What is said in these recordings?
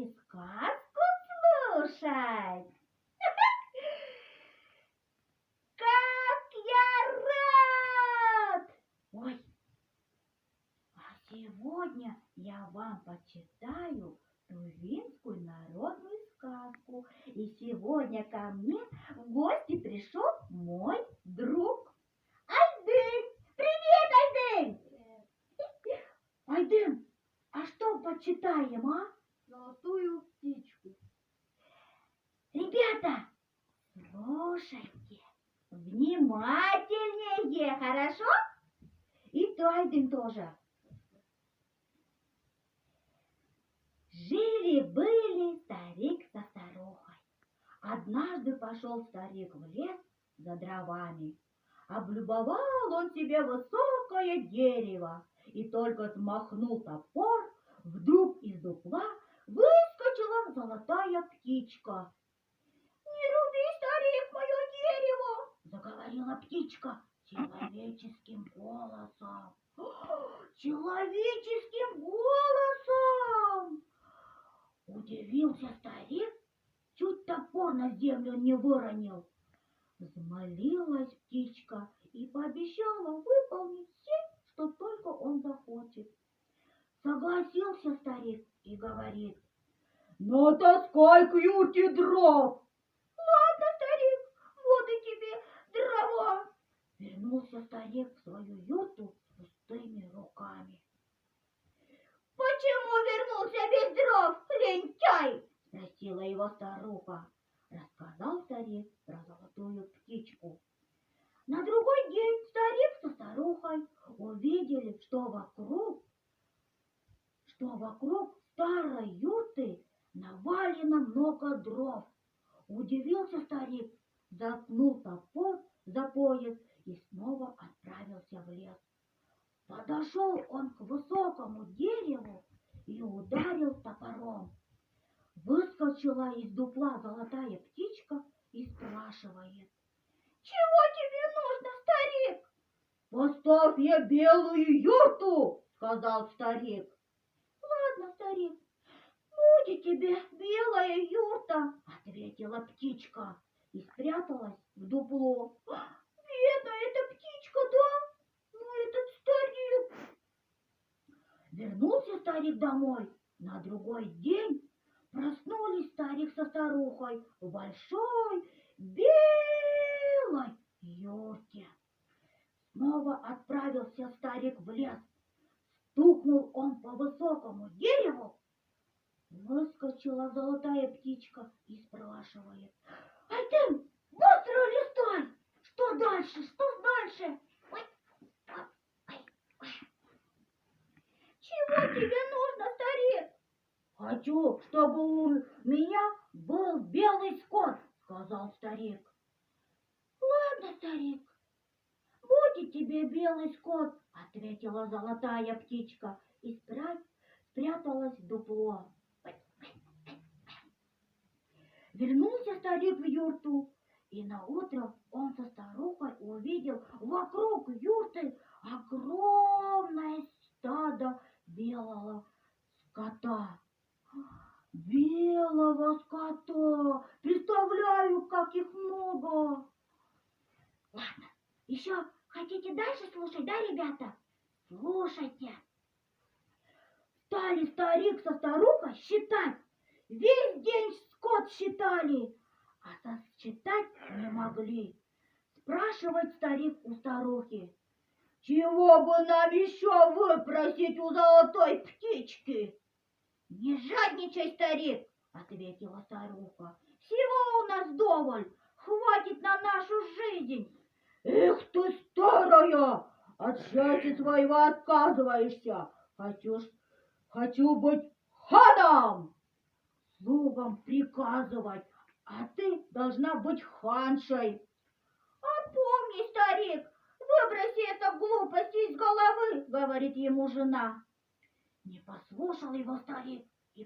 и сказку слушать. Как я рад! Ой, а сегодня я вам почитаю тувинскую народную сказку. И сегодня ко мне в гости пришел мой друг Айдын. Привет, Айдын! Айдын, а что почитаем, а? Золотую птичку. Ребята, слушайте внимательнее, хорошо? И ты, Айдын, тоже. Жили-были старик со старухой. Однажды пошел старик в лес за дровами. Облюбовал он себе высокое дерево и только смахнул топор, вдруг из дупла выскочила золотая птичка. «Не руби, старик, мое дерево!» — заговорила птичка человеческим голосом. Человеческим голосом! Удивился старик, чуть топор на землю не выронил. Взмолилась птичка и пообещала выполнить все, что только он захочет. Согласился старик и говорит: «Натаскай к юрте дров!» «Ладно, старик, вот и тебе дрова!» Вернулся старик в свою юрту с пустыми руками. «Почему вернулся без дров, лентяй?» — спросила его старуха. Рассказал старик про золотую птичку. На другой день старик со старухой увидели, что вокруг старой юрты навалено много дров. Удивился старик, заткнул топор за пояс и снова отправился в лес. Подошел он к высокому дереву и ударил топором. Выскочила из дупла золотая птичка и спрашивает: «Чего тебе нужно, старик?» «Поставь я белую юрту», — сказал старик. «Ладно, старик, будет тебе белая юрта», — ответила птичка и спряталась в дупло. «Бедная эта птичка, да? Ну, этот старик!» Вернулся старик домой. На другой день проснулись старик со старухой в большой белой юрте. Снова отправился старик в лес. Стукнул он по высокому дереву. Выскочила золотая птичка и спрашивает: «Ай ты, быстро листай! Что дальше? Что дальше?» «Чего тебе нужно, старик?» «Хочу, чтобы у меня был белый скот», — сказал старик. «Ладно, старик, будет тебе белый скот», — ответила золотая птичка и спряталась в дупло. Вернулся старик в юрту, и наутро он со старухой увидел вокруг юрты огромное стадо белого скота. Белого скота! Представляю, как их много! Ладно, еще хотите дальше слушать, да, ребята? Слушайте. Стали старик со старухой считать. Весь день скот считали, а сосчитать не могли. Спрашивает старик у старухи: «Чего бы нам еще выпросить у золотой птички?» «Не жадничай, старик», — ответила старуха. «Всего у нас вдоволь, хватит на нашу жизнь». «Эх ты, старая, от счастья своего отказываешься. Хочу быть ханом, слугам приказывать, а ты должна быть ханшей». «Опомни, старик, выброси эту глупость из головы», — говорит ему жена. Не послушал его старик и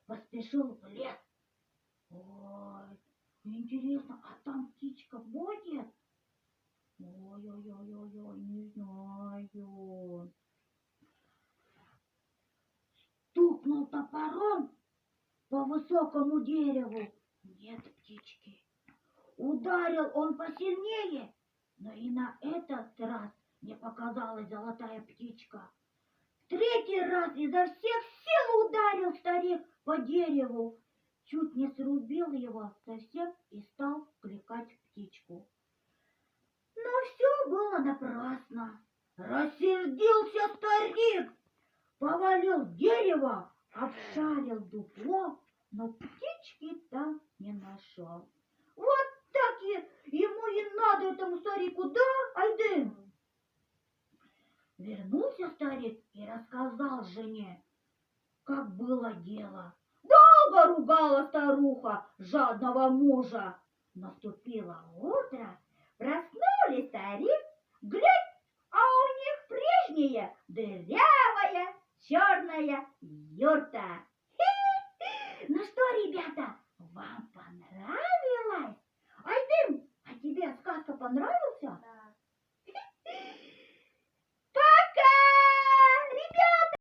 поспешил в лес. Ой, интересно, а там птичка будет? Ой, не знаю. Стукнул топором, по высокому дереву. Нет птички. Ударил он посильнее, но и на этот раз не показалась золотая птичка. В третий раз изо всех сил ударил старик по дереву, чуть не срубил его совсем и стал кликать птичку. Но все было напрасно. Рассердился старик, повалил дерево, обшарил дупло, но птички там не нашел. Вот так ему и надо, этому старику, да, Айдын? Вернулся старик и рассказал жене, как было дело. Долго ругала старуха жадного мужа. Наступило утро, проснулись старик, глядь, а у них прежняя дырявая черная юрта. Ну что, ребята,